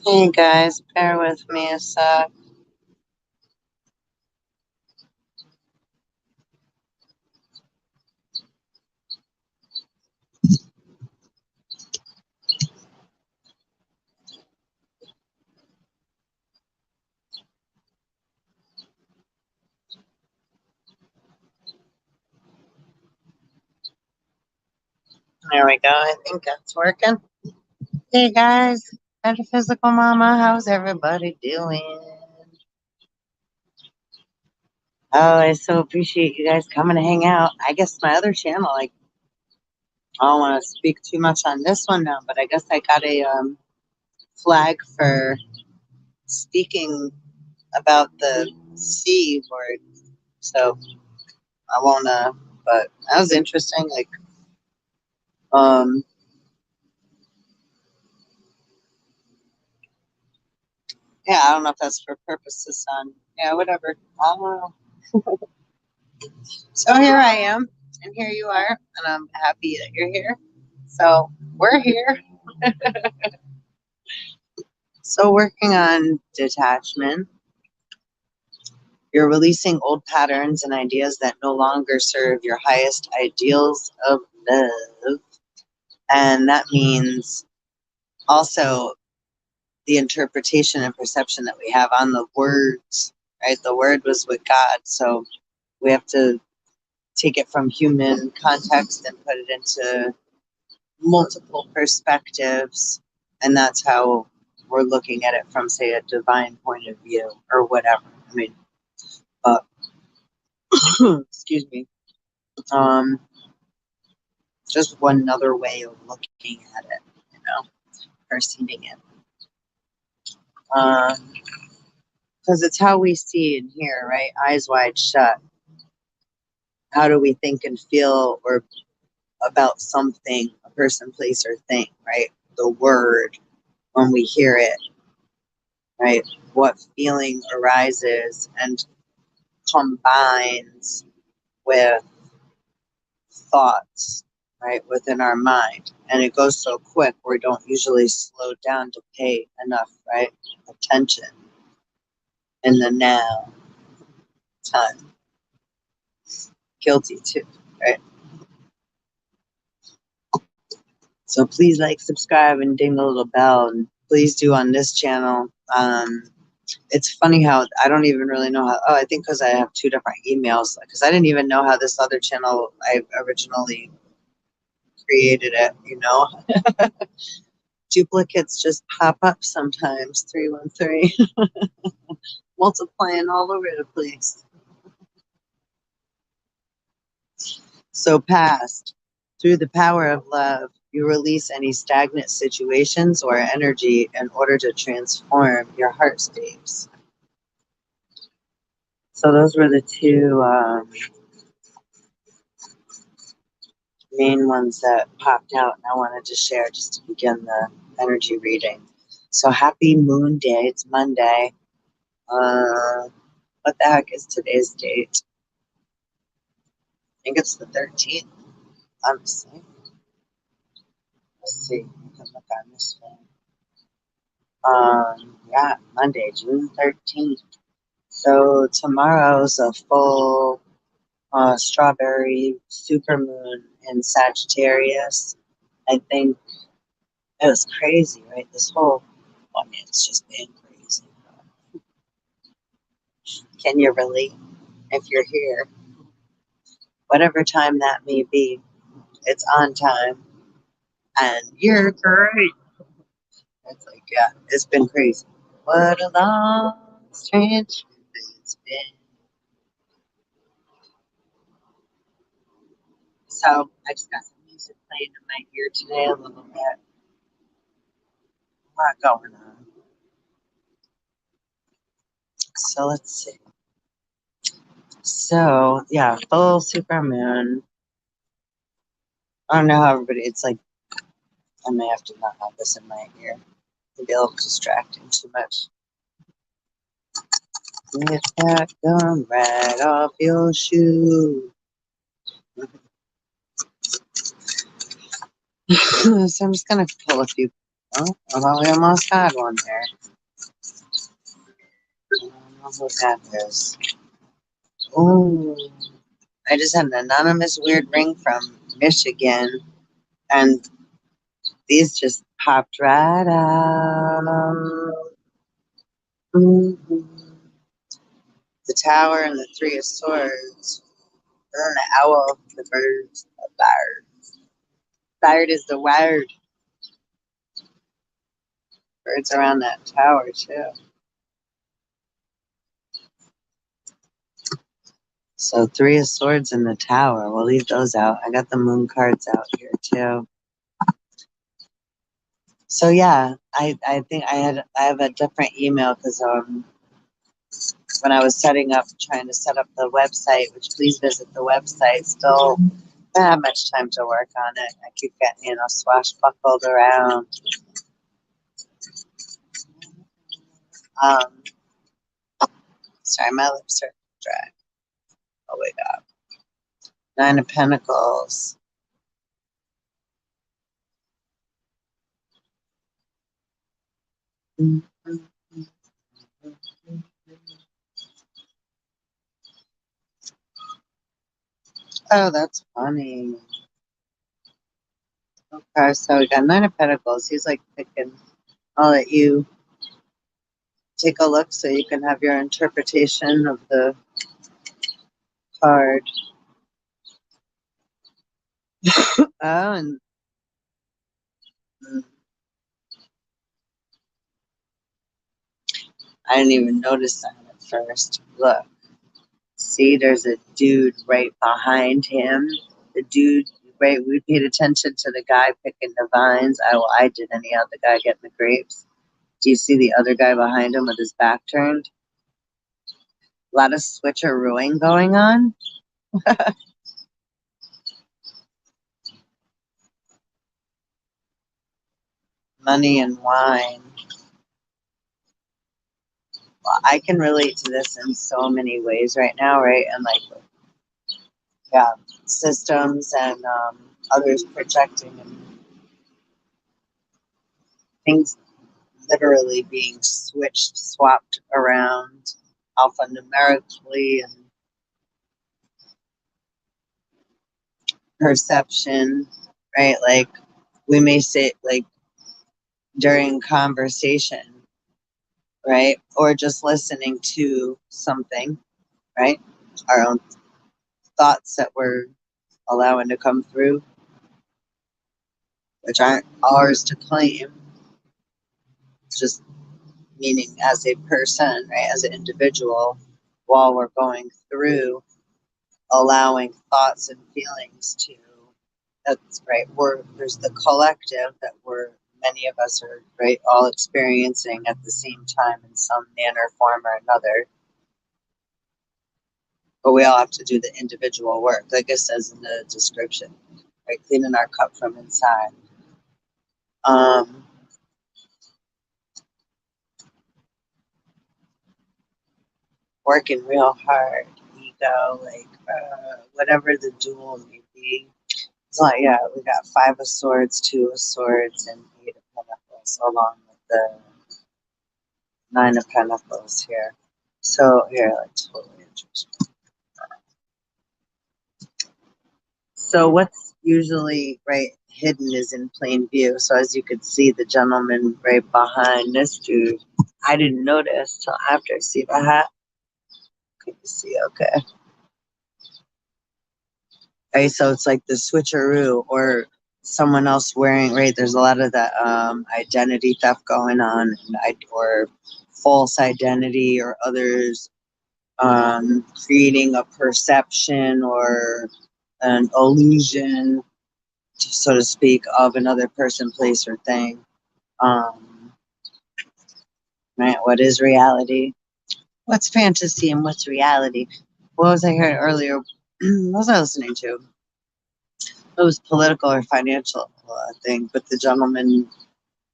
Hey guys, bear with me a sec. There we go. I think that's working. Hey guys, Metaphysical Mama, how's everybody doing? Oh, I so appreciate you guys coming to hang out. I guess my other channel, like, I don't want to speak too much on this one now, but I guess I got a flag for speaking about the C word, so I won't. But that was interesting. Like, um, yeah, I don't know if that's for purposes on. Yeah, whatever. I don't know. So here I am, and here you are, and I'm happy that you're here. So we're here. So working on detachment, you're releasing old patterns and ideas that no longer serve your highest ideals of love. And that means also the interpretation and perception that we have on the words, right? The word was with God, so we have to take it from human context and put it into multiple perspectives, and that's how we're looking at it from, say, a divine point of view or whatever. I mean, excuse me. Um, just one other way of looking at it, you know, perceiving it. Because it's how we see and hear, right? Eyes wide shut. How do we think and feel or about something, a person, place, or thing, right? The word, when we hear it, right? What feeling arises and combines with thoughts, right, within our mind. And it goes so quick, we don't usually slow down to pay enough, right, attention in the now time. Guilty too, right? So please like, subscribe, and ding the little bell. And please do on this channel. It's funny how I don't even really know how. Oh, I think because I have two different emails. Because I didn't even know how this other channel I originally created it. You know, duplicates just pop up sometimes. 313, multiplying all over the place. So past, through the power of love, you release any stagnant situations or energy in order to transform your heart states. So those were the two main ones that popped out, and I wanted to share just to begin the energy reading. So happy Moon Day. It's Monday. What the heck is today's date? I think it's the 13th, honestly. Let's see. I can look on this one. Yeah, Monday, June 13th. So tomorrow's a full strawberry supermoon in Sagittarius. I think it was crazy, right? This whole, I mean, it's just been crazy. Can you relate if you're here? Whatever time that may be, it's on time, and you're great. It's like, yeah, it's been crazy. What a long, strange it's been. So I just got some music playing in my ear today a little bit. A lot going on. So let's see. So yeah, full super moon. I don't know how everybody. It's like I may have to not have this in my ear. It'd be a little distracting too much. Get that gum right off your shoe. So I'm just gonna pull a few. Oh, I thought we almost had one there. I don't know who that is. Oh, I just had an anonymous weird ring from Michigan, and these just popped right out. Mhm. The Tower and the Three of Swords. And the owl, the birds, the bird. Bird is the word. Birds around that tower too. So Three of Swords in the Tower. We'll leave those out. I got the moon cards out here too. So yeah, I think I have a different email because when I was trying to set up the website, which please visit the website, still don't have much time to work on it. I keep getting, swashbuckled around. Um, Sorry, my lips are dry. Oh my God. Nine of Pentacles. Oh, that's funny. Okay, so we got Nine of Pentacles. He's like picking. I'll let you take a look so you can have your interpretation of the card. Oh, and I didn't even notice that at first. Look, see, there's a dude right behind him. The dude, right? We paid attention to the guy picking the vines. I did anyhow. The guy getting the grapes. Do you see the other guy behind him with his back turned? A lot of switcherooing going on. Money and wine. Well, I can relate to this in so many ways right now, right? And like, yeah, systems and others projecting and things literally being switched, swapped around alphanumerically and perception, right? Like we may say like during conversation, right? Or just listening to something, right? Our own thoughts that we're allowing to come through, which aren't ours to claim, just meaning as a person, right? As an individual, while we're going through allowing thoughts and feelings to, that's right, there's the collective that many of us are, right, all experiencing at the same time in some manner, form, or another. But we all have to do the individual work, like it says in the description, right? Cleaning our cup from inside. Working real hard, ego, like whatever the duel may be. So yeah, we got Five of Swords, Two of Swords, and Eight of Pentacles, along with the Nine of Pentacles here. So here, like totally interesting. So what's usually right hidden is in plain view. So as you could see, the gentleman right behind this dude, I didn't notice till after. See the hat? Can you see? Okay. Right, so it's like the switcheroo or someone else wearing, right? There's a lot of that identity theft going on, or false identity, or others creating a perception or an illusion, so to speak, of another person, place, or thing. Right? What is reality? What's fantasy and what's reality? What was I heard earlier? What was I listening to? It was political or financial thing, but the gentleman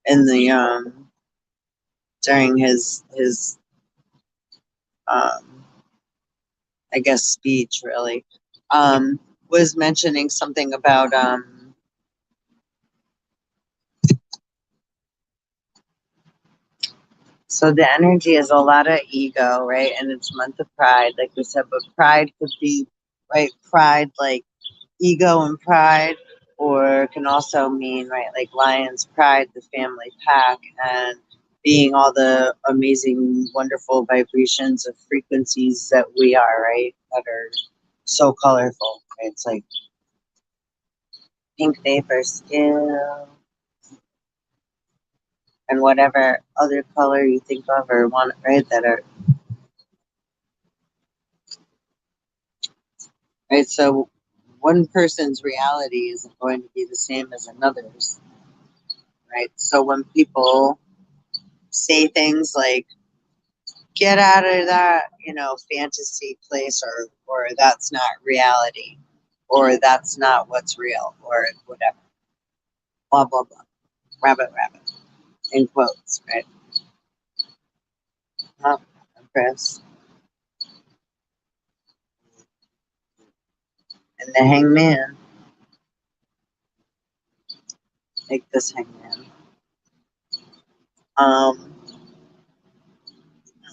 in the during his um, I guess speech really was mentioning something about So the energy is a lot of ego, right? And it's month of pride, like we said, but pride could be, right? Pride, like ego and pride, or can also mean, right, like Lion's pride, the family pack, and being all the amazing, wonderful vibrations of frequencies that we are, right? That are so colorful. Right? It's like pink vapor skill and whatever other color you think of or want, right? That are, right? So one person's reality isn't going to be the same as another's, right? So when people say things like, get out of that, fantasy place, or that's not reality, or that's not what's real, or whatever, blah, blah, blah, rabbit, in quotes, right? Oh, Chris. And the hangman, like this hangman.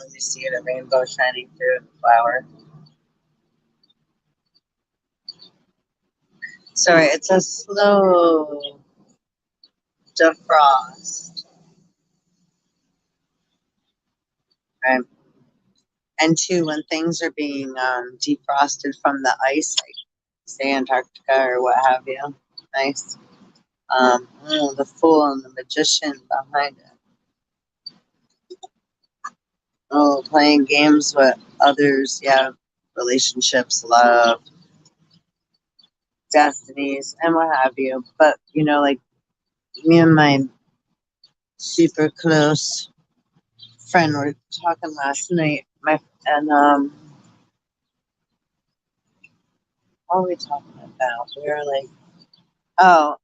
Let me see the rainbow shining through the flower. Sorry, it's a slow defrost. Right? And two, when things are being defrosted from the ice, like say Antarctica or what have you, nice. The fool and the magician behind it. Oh, playing games with others, yeah, relationships, love, destinies, and what have you. But like me and my super close friend were talking last night. What were we talking about? We were like, oh, I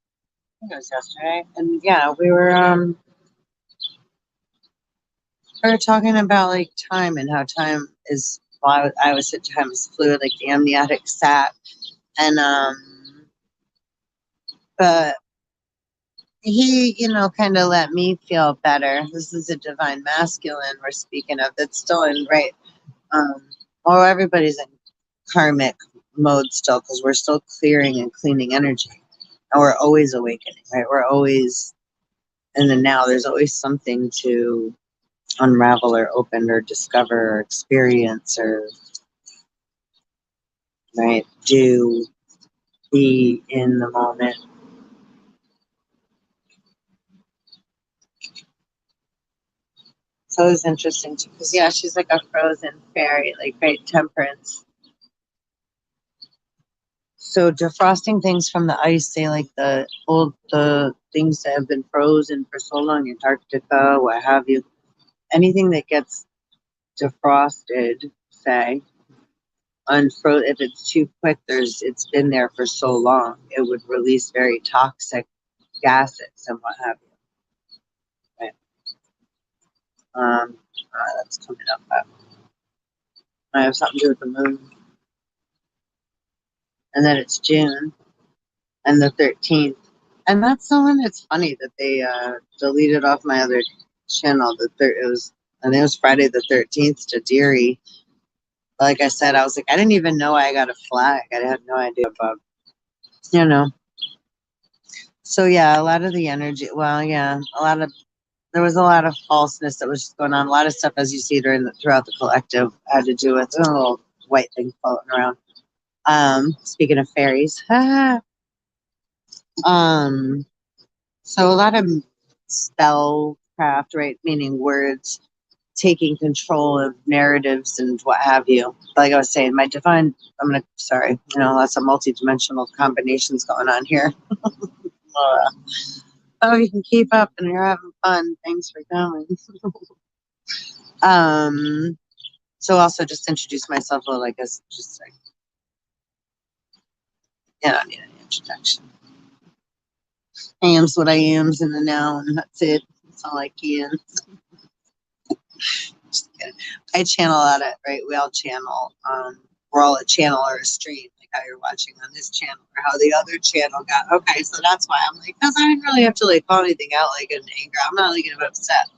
think it was yesterday, and yeah, we were talking about like time and how time is. Well, I always said time is fluid, like the amniotic sac, and but he, kind of let me feel better. This is a divine masculine we're speaking of. That's still in right. Or everybody's in karmic mode still because we're still clearing and cleaning energy, and we're always awakening. Right, we're always in the now. There's always something to unravel or open or discover or experience or right do, be in the moment. So it's interesting too because yeah, she's like a frozen fairy, like great temperance. So defrosting things from the ice, say like the things that have been frozen for so long, Antarctica, what have you, anything that gets defrosted, say, if it's too quick, it's been there for so long, it would release very toxic gases and what have you. Right? That's coming up. I have something to do with the moon, and then it's June and the 13th. And that's the one. It's funny that they deleted off my other channel. I think it was Friday the 13th to Deary. Like I said, I was like, I didn't even know I got a flag. I had no idea about, you know. So yeah, a lot of the energy. Well, yeah, there was a lot of falseness that was just going on. A lot of stuff, as you see throughout the collective, had to do with a little white thing floating around. Speaking of fairies, so a lot of spellcraft, right? Meaning words, taking control of narratives and what have you. Like I was saying, sorry, lots of multi-dimensional combinations going on here. Oh, you can keep up and you're having fun. Thanks for coming. So also just introduce myself a little, I guess, just like, I don't need any introduction. I am's what I am's in the now, and that's it. That's all I can. Just kidding. I channel out it, right? We all channel. We're all a channel or a stream, like how you're watching on this channel or how the other channel got. Okay, so that's why I'm like, because I didn't really have to like call anything out like in anger. I'm not like getting upset.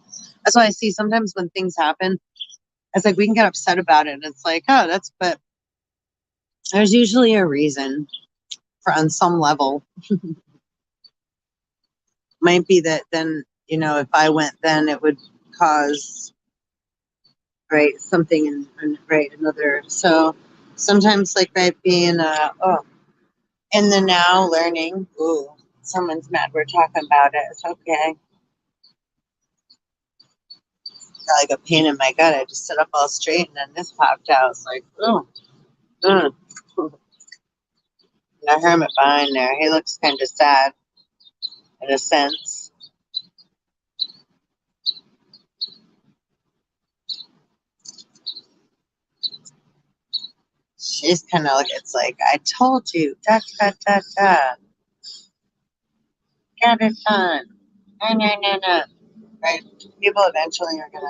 That's why I see sometimes when things happen, it's like we can get upset about it. And it's like, oh, but there's usually a reason for on some level. Might be that then, if I went then it would cause, right, something in right, another. So sometimes like being in the now learning. Ooh, someone's mad we're talking about it. It's okay. Got like a pain in my gut. I just sit up all straight and then this popped out. It's like, oh, and a hermit behind there. He looks kind of sad in a sense. She's kind of like, it's like, I told you, da, da, da, da. Get it done. No, no, no, no. Right? People eventually are going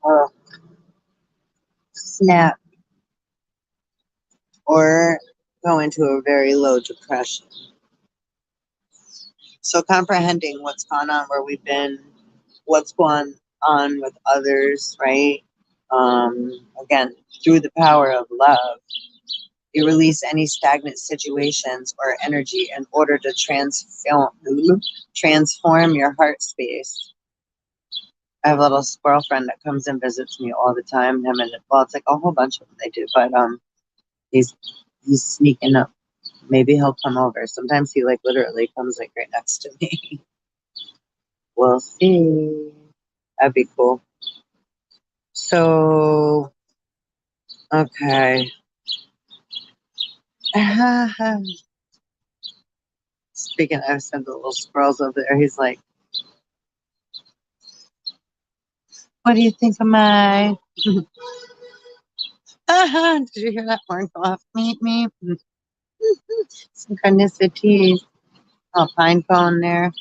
to snap or go into a very low depression. So comprehending what's gone on where we've been, what's going on with others, right? Again, through the power of love, you release any stagnant situations or energy in order to transform your heart space. I have a little squirrel friend that comes and visits me all the time. Him and, well, it's like a whole bunch of them they do, but he's sneaking up. Maybe he'll come over. Sometimes he like literally comes like right next to me. We'll see. That'd be cool. So, okay. Speaking of, I said the little squirrels over there. He's like, what do you think of my? Did you hear that horn go off? Meet me. Synchronicities. Oh, pine cone there.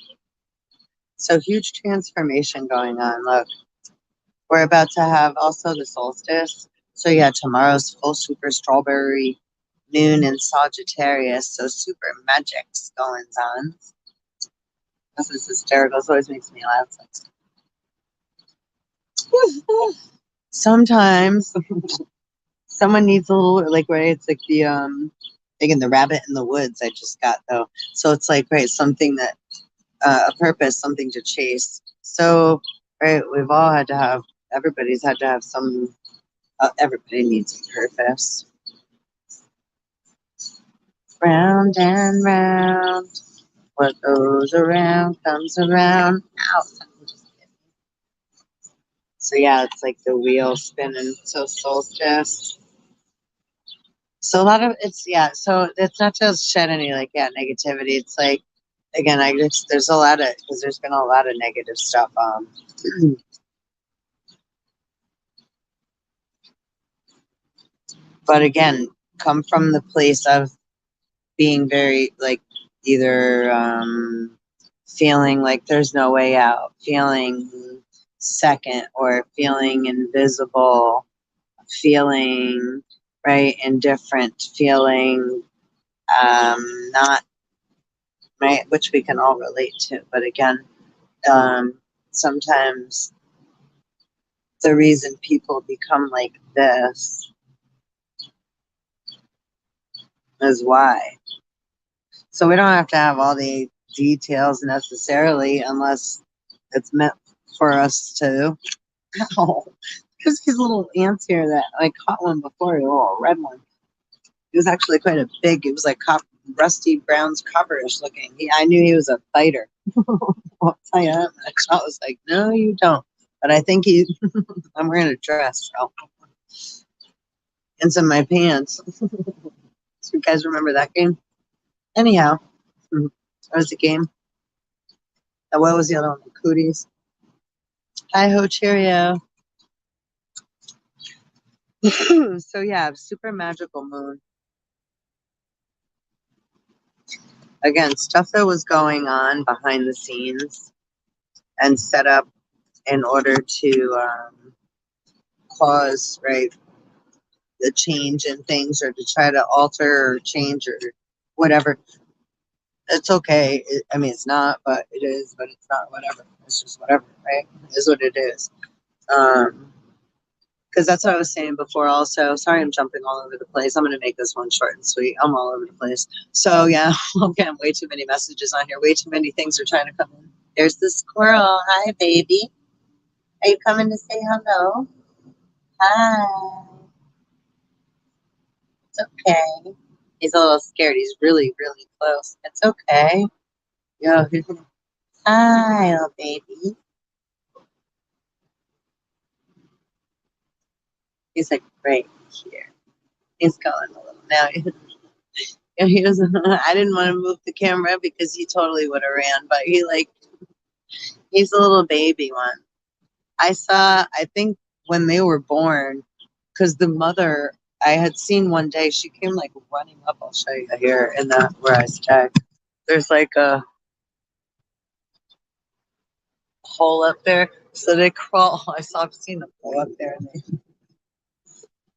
So huge transformation going on. Look, we're about to have also the solstice. So yeah, tomorrow's full super strawberry moon in Sagittarius. So super magic's going on. This is hysterical. This always makes me laugh. Sometimes someone needs a little, like, right, it's like the again, the rabbit in the woods I just got though. So it's like, right, something that a purpose, something to chase. So right, we've all had to have, everybody's had to have some, everybody needs a purpose. Round and round, what goes around comes around. Ow. So yeah, it's like the wheel spinning. So solstice. So a lot of it's, yeah. So it's not just shed any like, yeah, negativity. It's like, again, there's a lot of, because there's been a lot of negative stuff. But again, come from the place of being very like either feeling like there's no way out, feeling second, or feeling invisible, feeling right indifferent, feeling not right, which we can all relate to. But again, sometimes the reason people become like this is why. So we don't have to have all the details necessarily unless it's meant for us to. Ow. There's these little ants here that I caught one before, a little red one. He was actually quite a big, it was like rusty brown's copperish looking. I knew he was a fighter. I'll tell you that much. I was like, no, you don't. But I think I'm wearing a dress, so. And some of my pants. So you guys remember that game? Anyhow, that was the game. What was the other one? Cooties. Hi ho, cheerio. So yeah, super magical moon. Again, stuff that was going on behind the scenes and set up in order to cause, right, the change in things, or to try to alter or change or whatever. It's okay. I mean, it's not, but it is, but it's not, whatever. It's just whatever, right? It is what it is. Because that's what I was saying before also. Sorry, I'm jumping all over the place. I'm going to make this one short and sweet. I'm all over the place. So, yeah, I'm getting way too many messages on here. Way too many things are trying to come in. There's the squirrel. Hi, baby. Are you coming to say hello? Hi. It's okay. He's a little scared. He's really, really close. It's okay. Yo, hi, little baby. He's like right here. He's going a little now. He was. I didn't want to move the camera because he totally would have ran, but he's a little baby one. I saw. I think when they were born, because the mother I had seen one day, she came like running up. I'll show you here in the where I stay. There's like a hole up there, so they crawl. I've seen them go up there.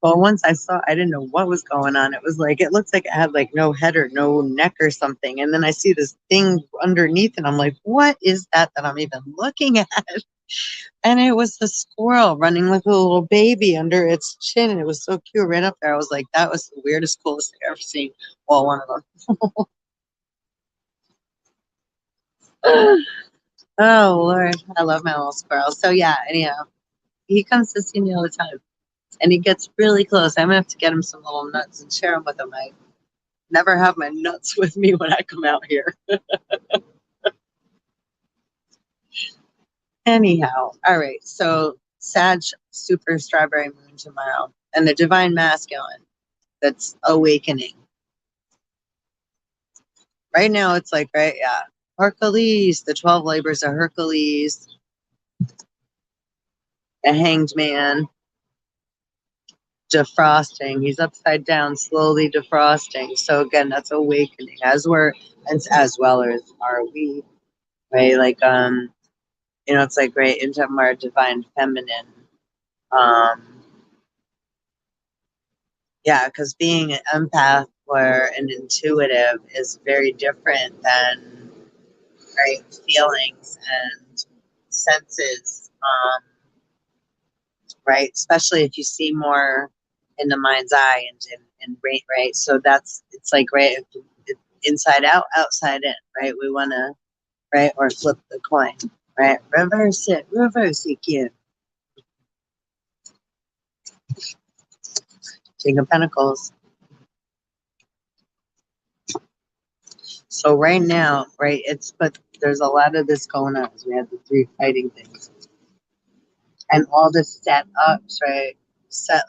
Well, once I saw, I didn't know what was going on. It was like, it looked like it had like no head or no neck or something. And then I see this thing underneath and I'm like, what is that I'm even looking at? And it was the squirrel running like a little baby under its chin. And it was so cute right up there. I was like, that was the weirdest, coolest thing I've ever seen. Well, one of them. Oh, Lord. I love my little squirrel. So yeah, anyhow, he comes to see me all the time. And he gets really close. I'm going to have to get him some little nuts and share them with him. I never have my nuts with me when I come out here. Anyhow, all right. So Sag, super strawberry moon tomorrow. And the divine masculine, that's awakening. Right now it's like, right, yeah. Hercules, the 12 labors of Hercules, the hanged man, defrosting. He's upside down, slowly defrosting. So again, that's awakening, as well as are we, right? Like it's like right into more divine feminine. Yeah, because being an empath or an intuitive is very different than right feelings and senses. Right, especially if you see more in the mind's eye and right. So it's like right inside out, outside in. Right, we want to right or flip the coin. Right, reverse it, kid. King of Pentacles. So right now, right, but there's a lot of this going on. We have the 3 fighting things. And all the setups, right?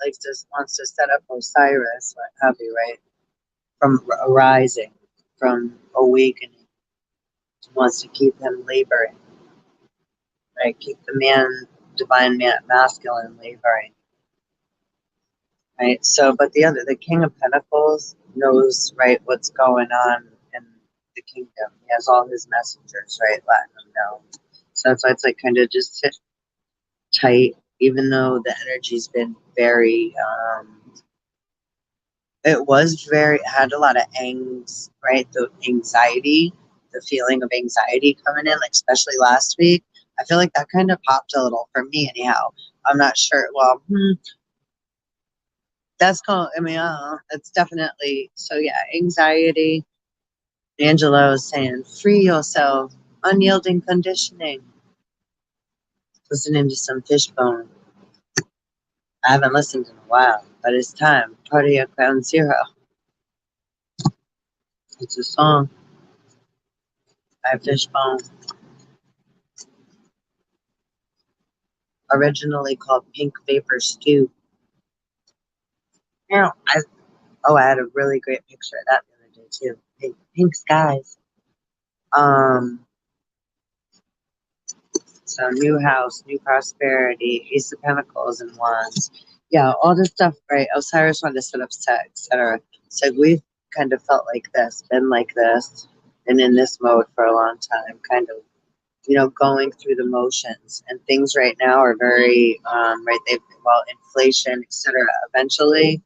Like just wants to set up Osiris, what have you, right? From arising, from awakening. Wants to keep him laboring, right? Keep the divine masculine laboring. Right. So, but the King of Pentacles knows, right, what's going on in the kingdom. He has all his messengers, right, letting them know. So that's why it's like kind of just sit tight, even though the energy's been very, had a lot of right, the anxiety, the feeling of anxiety coming in, like especially last week. I feel like that kind of popped a little for me anyhow. I'm not sure. Well, that's called, I mean, I don't know. It's definitely, so yeah, anxiety. Angela was saying, free yourself, unyielding conditioning. Listening to some Fishbone. I haven't listened in a while, but it's time. Party at Ground Zero. It's a song by Fishbone. Originally called Pink Vapor Stew. You know, I had a really great picture of that the other day too. Pink skies. So new house, new prosperity, Ace of Pentacles and Wands. Yeah, all this stuff, right? Osiris wanted to set up set, etc. So we've kind of felt like this, been like this, and in this mode for a long time, kind of, going through the motions. And things right now are very, right, inflation, etc. Eventually,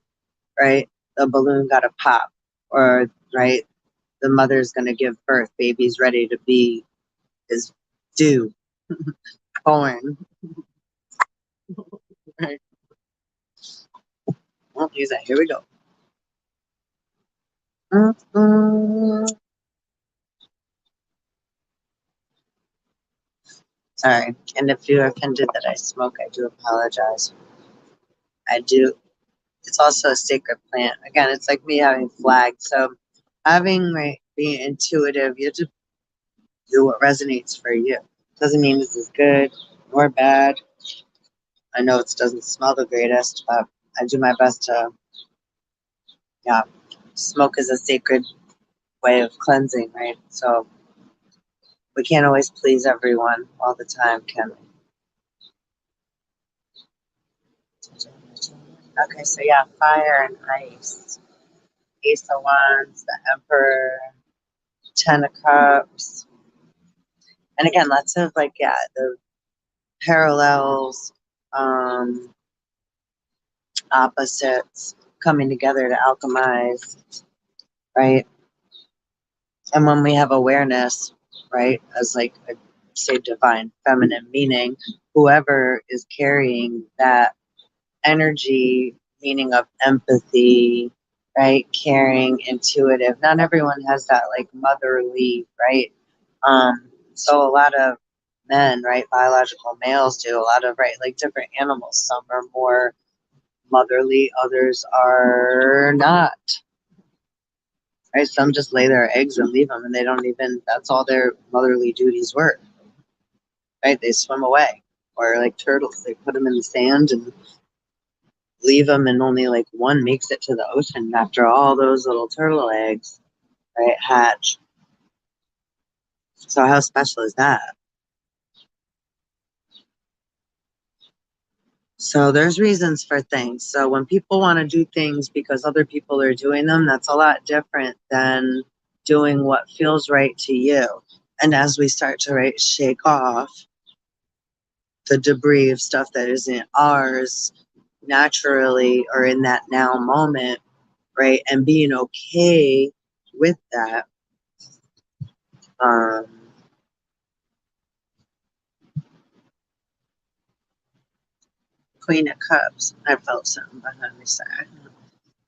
right, the balloon got to pop, or, right, the mother's going to give birth. Baby's ready to be, is due, born. Right. Won't use that. Here we go. Sorry. And if you're offended that I smoke, I do apologize. I do. It's also a sacred plant. Again, it's like me having flags. So having, right, being intuitive, you have to do what resonates for you. Doesn't mean this is good or bad. I know it doesn't smell the greatest, but I do my best to, yeah, smoke is a sacred way of cleansing, right? So we can't always please everyone all the time, can we? Okay, so yeah, fire and ice. Ace of Wands, the Emperor, Ten of Cups. And again, lots of like, yeah, the parallels, opposites coming together to alchemize, right? And when we have awareness, right, as like a, say, divine feminine, meaning whoever is carrying that energy, meaning of empathy, right, caring, intuitive. Not everyone has that like motherly, right? So a lot of men, right, biological males do a lot of, right, like different animals. Some are more motherly, others are not. Right? Some just lay their eggs and leave them, and they don't even, that's all their motherly duties were. Right? They swim away. Or like turtles, they put them in the sand and leave them, and only like one makes it to the ocean after all those little turtle eggs, right, hatch. So how special is that? So there's reasons for things. So when people want to do things because other people are doing them, that's a lot different than doing what feels right to you. And as we start to, right, shake off the debris of stuff that isn't ours naturally or in that now moment, right, and being okay with that, Queen of Cups. I felt something behind me. Sorry.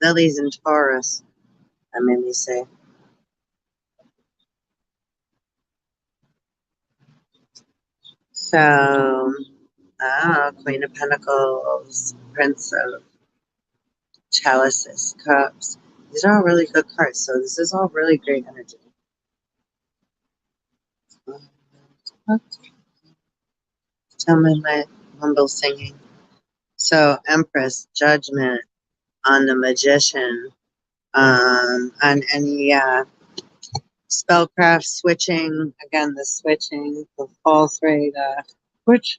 Lilies and Taurus. That made me say. So, Queen of Pentacles, Prince of Chalices, Cups. These are all really good cards. So this is all really great energy. Tell me my humble singing. So Empress, Judgment on the Magician, on any spellcraft switching. Again, the switching, the false rate, which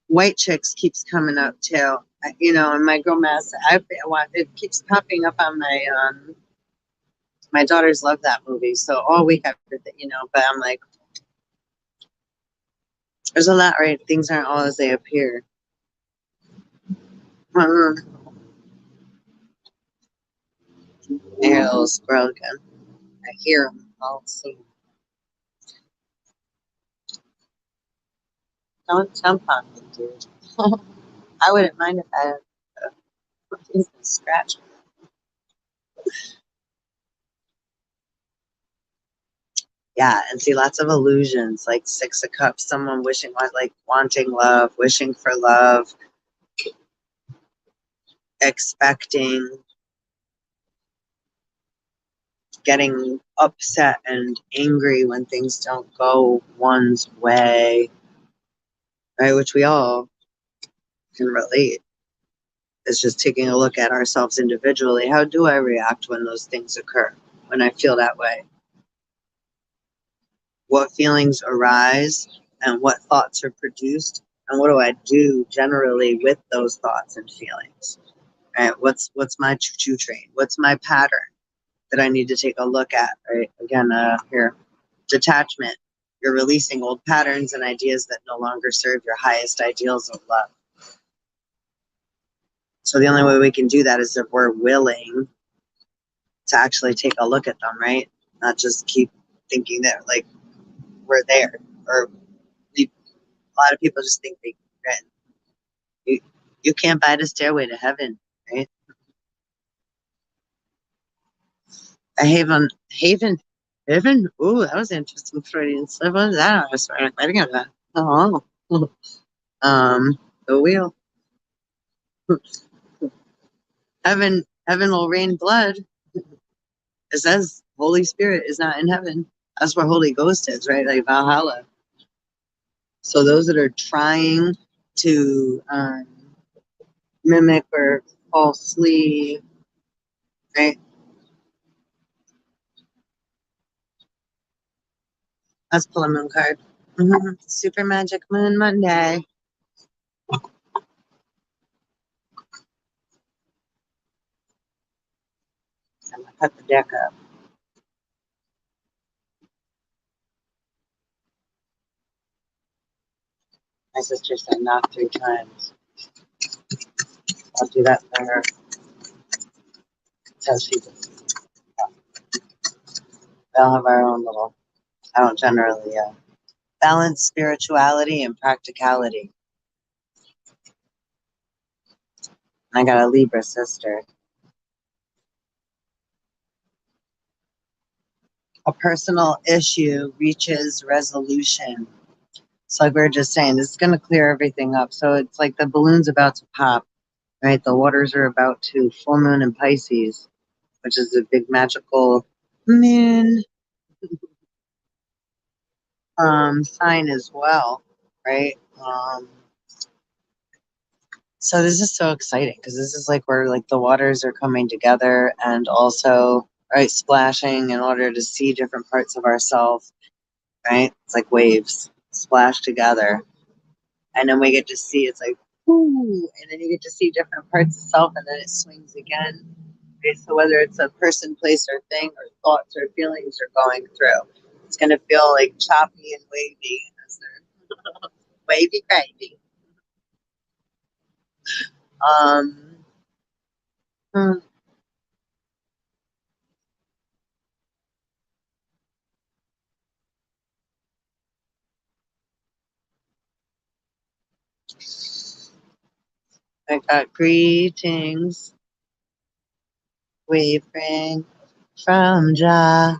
white chicks keeps coming up too. And my girl mass, it keeps popping up on my daughters love that movie. So all week after that, but I'm like, there's a lot, right? Things aren't all as they appear. I hear a little squirrel again. I hear them. I'll see. Don't jump on me, dude. I wouldn't mind if I scratch. Yeah, and see lots of illusions, like Six of Cups, someone wishing, like wanting love, wishing for love, expecting, getting upset and angry when things don't go one's way, right? Which we all can relate. It's just taking a look at ourselves individually. How do I react when those things occur, when I feel that way? What feelings arise and what thoughts are produced, and what do I do generally with those thoughts and feelings? Right? What's my choo-choo train? What's my pattern that I need to take a look at? Right? Again, here, detachment. You're releasing old patterns and ideas that no longer serve your highest ideals of love. So the only way we can do that is if we're willing to actually take a look at them, right? Not just keep thinking that like we're there, or a lot of people just think they can. You can't buy the stairway to heaven, right? A haven. Ooh, that was interesting. Freudian slip. What was that? I was writing about. Oh, the wheel. Heaven will rain blood. It says Holy Spirit is not in heaven. That's where Holy Ghost is, right? Like Valhalla. So those that are trying to mimic or falsely, right? Let's pull a moon card. Super Magic Moon Monday. I'm gonna cut the deck up. My sister said knock 3 times. I'll do that for her. So she just, we all have our own little, I don't generally balance spirituality and practicality. I got a Libra sister. A personal issue reaches resolution. So like we were just saying, this is going to clear everything up. So it's like the balloon's about to pop, right? The waters are about to full moon in Pisces, which is a big magical moon sign as well, right? So this is so exciting because this is like where like the waters are coming together and also right splashing in order to see different parts of ourselves, right? It's like waves splash together, and then we get to see it's like ooh, and then you get to see different parts of self, and then it swings again. Right? So whether it's a person, place, or thing, or thoughts or feelings are going through, it's gonna feel like choppy and wavy, as they're wavy crazy. Um, hmm, I got greetings, we bring from Jah.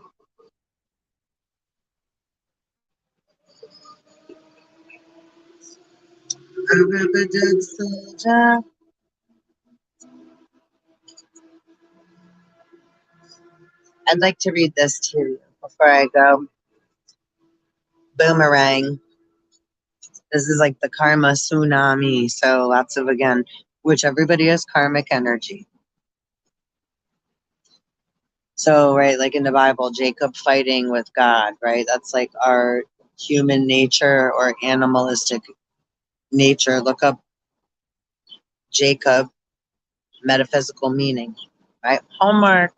I'd like to read this to you before I go. Boomerang. This is like the karma tsunami. So lots of, again, which everybody has karmic energy. So, right, like in the Bible, Jacob fighting with God, right? That's like our human nature or animalistic nature. Look up Jacob, metaphysical meaning, right? Homework.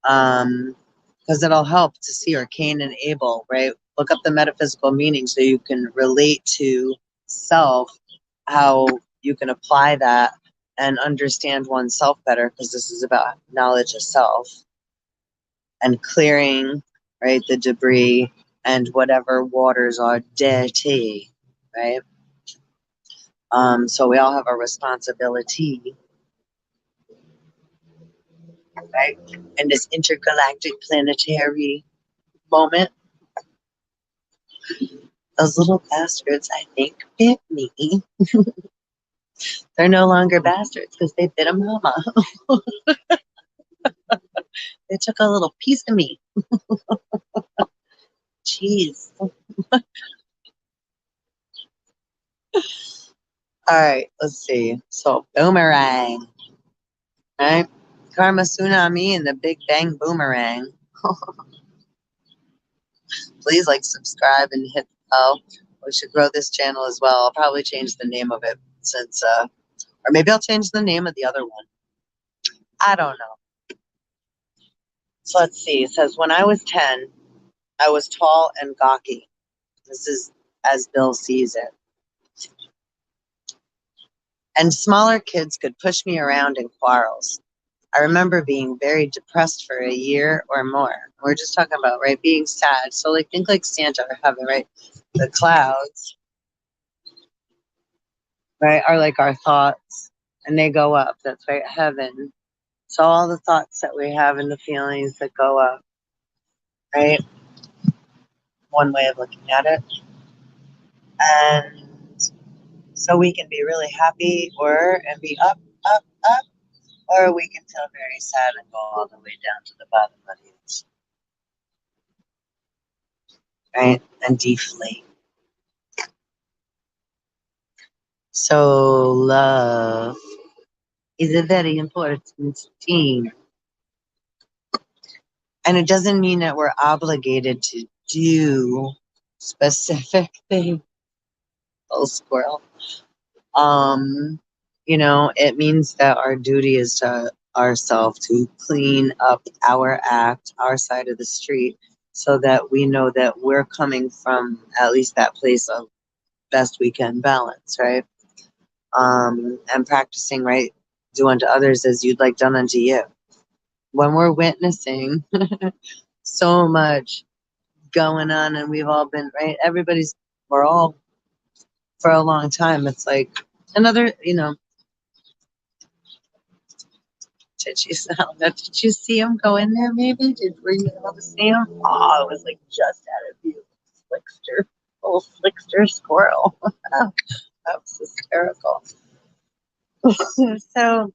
Because it'll help to see, or Cain and Abel, right? Look up the metaphysical meaning so you can relate to self, how you can apply that and understand oneself better, because this is about knowledge of self and clearing, right, the debris and whatever waters are dirty, right? So we all have a responsibility, right, in this intergalactic planetary moment. Those little bastards, I think, bit me. They're no longer bastards because they bit a mama. They took a little piece of me. Jeez. All right, let's see. So, boomerang, right? Karma tsunami and the Big Bang boomerang. Please like, subscribe, and hit the bell. We should grow this channel as well. I'll probably change the name of it since, or maybe I'll change the name of the other one. I don't know. So let's see. It says, when I was 10, I was tall and gawky. This is as Bill sees it. And smaller kids could push me around in quarrels. I remember being very depressed for a year or more. We're just talking about, right, being sad. So like think like Santa or heaven, right? The clouds, right, are like our thoughts and they go up. That's right, heaven. So all the thoughts that we have and the feelings that go up, right? One way of looking at it. And so we can be really happy and be up, up, up, or we can feel very sad and go all the way down to the bottom of the ocean, right? And deflate. So love is a very important thing. And it doesn't mean that we're obligated to do specific things. Oh, squirrel. You know, it means that our duty is to ourselves to clean up our act, our side of the street, so that we know that we're coming from at least that place of best we can balance, right? And practicing, right? Do unto others as you'd like done unto you. When we're witnessing so much going on and we've all been, right? We're all for a long time. It's like another, you know, did you see him go in there maybe? Were you able to see him? Oh, it was like just out of view. Little slickster squirrel. That was hysterical. So,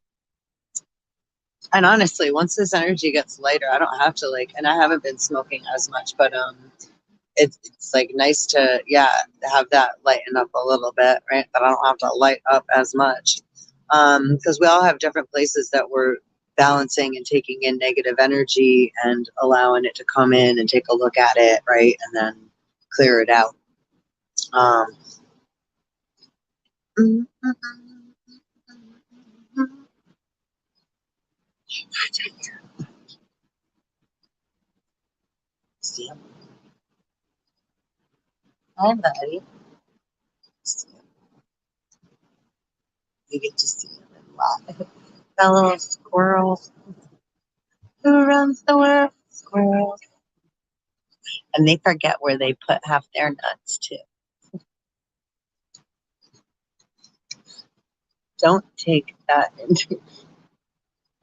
and honestly, once this energy gets lighter, I don't have to and I haven't been smoking as much, but it's like nice to have that lighten up a little bit, right? But I don't have to light up as much, because we all have different places that we're balancing and taking in negative energy and allowing it to come in and take a look at it, right, and then clear it out. See him? Hi, buddy. You get to see him in live. Fellow squirrels. Who runs the world? Squirrels. And they forget where they put half their nuts too. Don't take that into.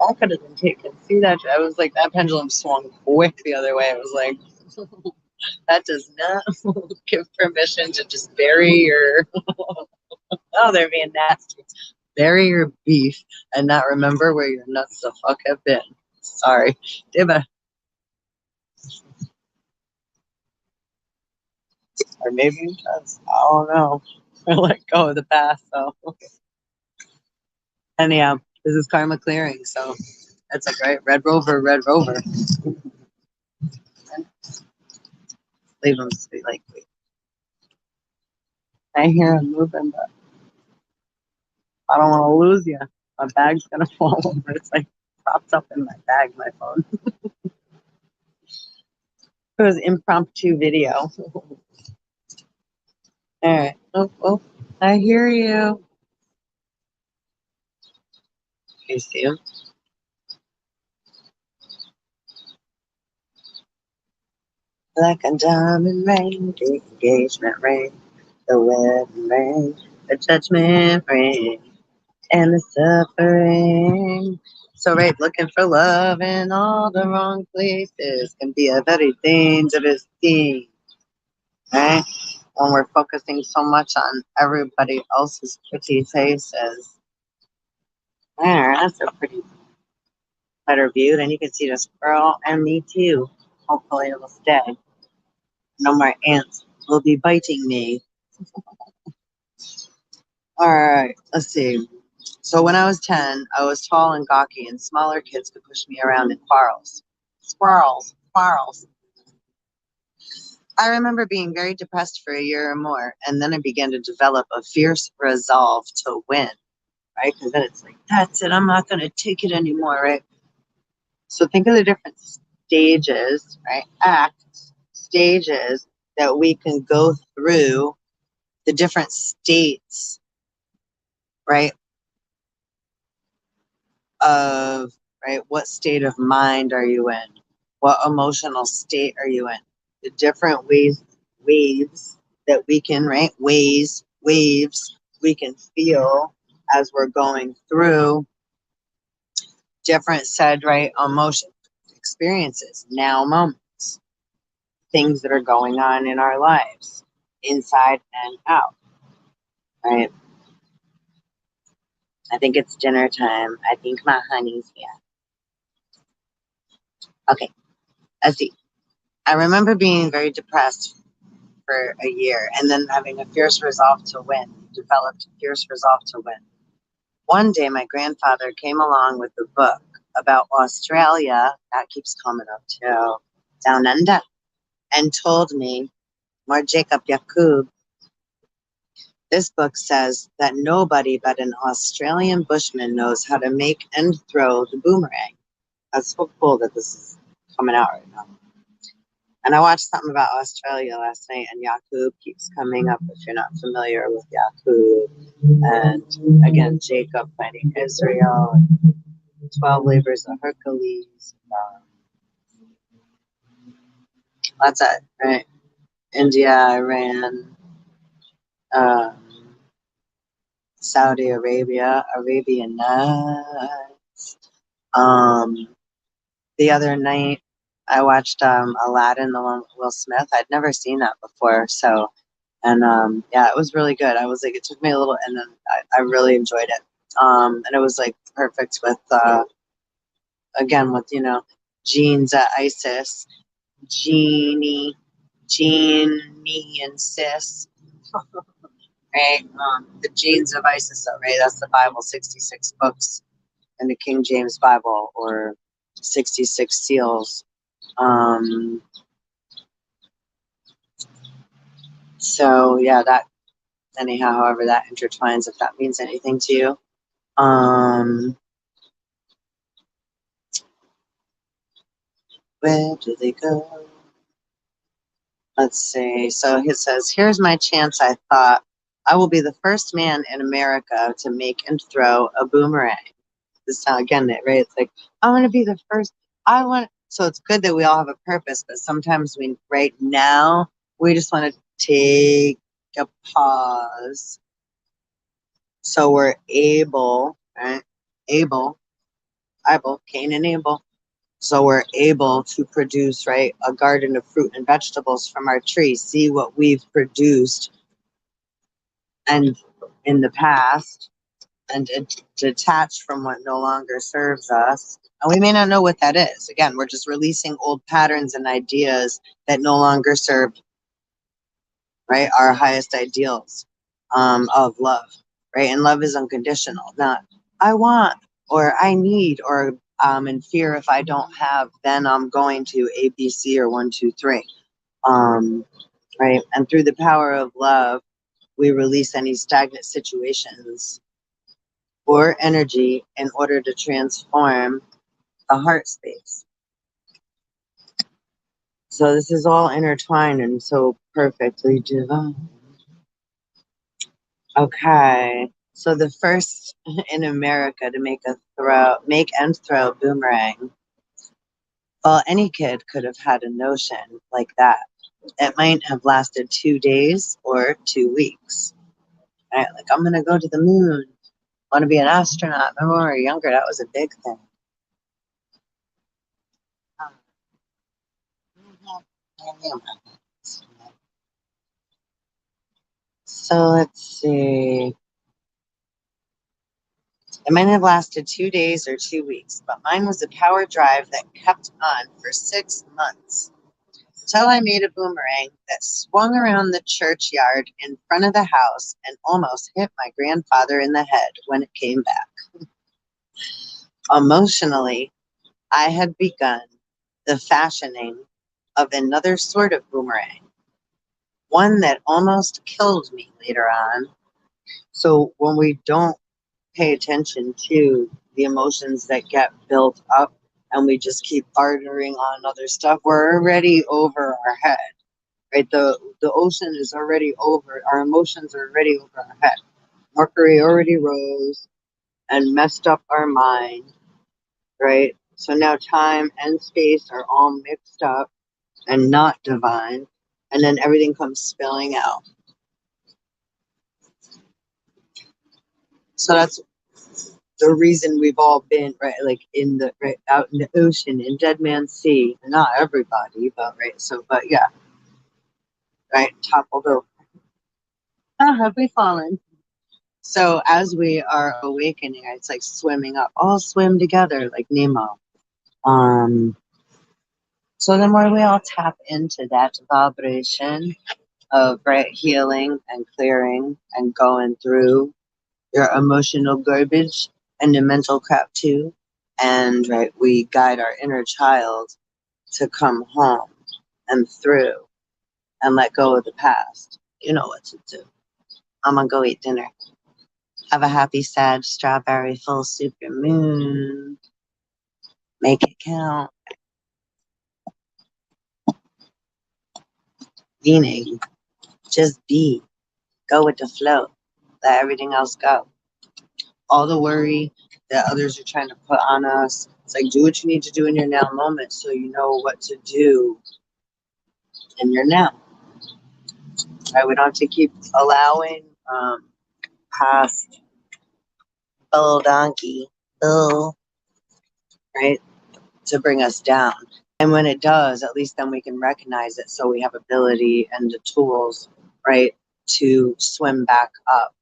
That could have been taken. See that? I was like, that pendulum swung quick the other way. I was like, that does not give permission to just bury your. Oh, they're being nasty. Bury your beef and not remember where your nuts the fuck have been. Sorry. Dibba. Or maybe it does. I don't know. I let go of the past, so. Anyhow, this is karma clearing, so it's like, right, Red Rover, Red Rover. Leave them sweet, like, wait. I hear him moving, but I don't want to lose you. My bag's gonna fall over. It's like propped up in my bag, my phone. It was impromptu video. All right. Oh, I hear you. You see him? Like a diamond ring, the engagement ring, the wedding ring, the judgment ring, and the suffering. So, right, looking for love in all the wrong places can be a very dangerous thing, right? When we're focusing so much on everybody else's pretty faces. There, that's a pretty better view. Then you can see the squirrel and me too. Hopefully it will stay. No more ants will be biting me. All right, let's see. So when I was 10, I was tall and gawky, and smaller kids could push me around in quarrels. Squirrels, quarrels. I remember being very depressed for a year or more, and then I began to develop a fierce resolve to win, right? Because then it's like, that's it, I'm not going to take it anymore, right? So think of the different stages, right? Acts, stages that we can go through, the different states, right? Of right? What state of mind are you in? What emotional state are you in? The different waves that we can, right? Waves we can feel as we're going through different said, right, emotion experiences, now moments, things that are going on in our lives, inside and out, right? I think it's dinner time. I think my honey's here. Okay, let's see. I remember being very depressed for a year and then having a fierce resolve to win, developed a fierce resolve to win. One day, my grandfather came along with a book about Australia, that keeps coming up too, down under, and told me, more Jacob Yakub, this book says that nobody but an Australian bushman knows how to make and throw the boomerang. That's so cool that this is coming out right now. And I watched something about Australia last night, and Yakub keeps coming up if you're not familiar with Yakub. And again, Jacob fighting Israel, 12 labors of Hercules. That's it, right? India, Iran, Saudi Arabia, Arabian Nights. The other night, I watched Aladdin, the one with Will Smith. I'd never seen that before, so, and yeah, it was really good. I was like, it took me a little, and then I really enjoyed it. And it was like perfect with, again, with, you know, genes at ISIS, Genie and Sis, right? The genes of ISIS, right? That's the Bible, 66 books in the King James Bible, or 66 seals. So yeah, that, anyhow, however that intertwines, if that means anything to you. Where do they go? Let's see. So he says, here's my chance. I thought I will be the first man in America to make and throw a boomerang. This time again, right? It's like, I want to be the first. I want. So it's good that we all have a purpose, but sometimes we, right now, we just want to take a pause so we're able, right? Able, Cain and Abel. So we're able to produce, right, a garden of fruit and vegetables from our trees. See what we've produced and in the past, and detach from what no longer serves us. And we may not know what that is. Again, we're just releasing old patterns and ideas that no longer serve, right, our highest ideals of love, right? And love is unconditional, not I want or I need, or in fear if I don't have, then I'm going to A, B, C, or 1, 2, 3. Right? And through the power of love, we release any stagnant situations or energy in order to transform the heart space. So this is all intertwined and so perfectly divine. Okay, so the first in America to make and throw boomerang. Well, any kid could have had a notion like that. It might have lasted 2 days or 2 weeks. Right? Like, I'm gonna go to the moon. Want to be an astronaut. Remember when we were younger, that was a big thing. So let's see. It might have lasted 2 days or 2 weeks, but mine was a power drive that kept on for 6 months. Until I made a boomerang that swung around the churchyard in front of the house and almost hit my grandfather in the head when it came back. Emotionally, I had begun the fashioning of another sort of boomerang, one that almost killed me later on. So when we don't pay attention to the emotions that get built up and we just keep bartering on other stuff, we're already over our head, right? The ocean is already over, our emotions are already over our head. Mercury already rose and messed up our mind, right? So now time and space are all mixed up and not divine, and then everything comes spilling out. So that's the reason we've all been right, like in the right out in the ocean in Dead Man's Sea. Not everybody, but right. So, but yeah, right, toppled over. Oh, have we fallen? So as we are awakening, it's like swimming up. All swim together like Nemo. So the more we all tap into that vibration of right healing and clearing and going through your emotional garbage and the mental crap too. And right, we guide our inner child to come home and through and let go of the past. You know what to do. I'm gonna go eat dinner. Have a happy, sad, strawberry full super moon. Make it count. Meaning, just be. Go with the flow. Let everything else go. All the worry that others are trying to put on us. It's like, do what you need to do in your now moment so you know what to do in your now. Right? We don't have to keep allowing past little donkey, Bill, right, to bring us down. And when it does, at least then we can recognize it so we have ability and the tools, right, to swim back up.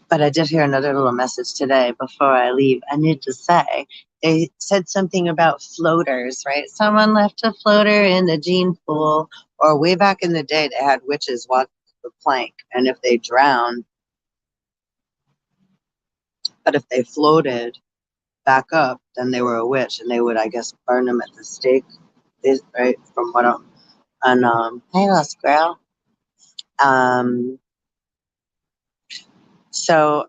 But I did hear another little message today before I leave. I need to say, they said something about floaters, right? Someone left a floater in the gene pool, or way back in the day, they had witches walk the plank. And if they drowned, but if they floated back up, then they were a witch, and they would, I guess, burn them at the stake, right? From what I'm, and hey, little squirrel. So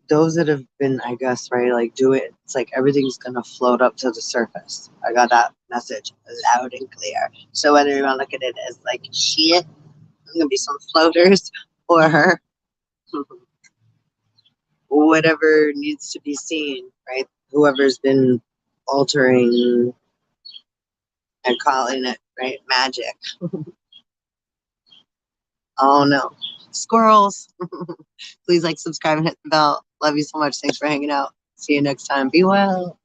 those that have been, I guess, right, like do it. It's like everything's gonna float up to the surface. I got that message loud and clear. So whether you want to look at it as like shit, there's gonna be some floaters, or whatever needs to be seen, right? Whoever's been altering and calling it, right, magic. Oh no, squirrels. Please like, subscribe, and hit the bell. Love you so much. Thanks for hanging out. See you next time. Be well.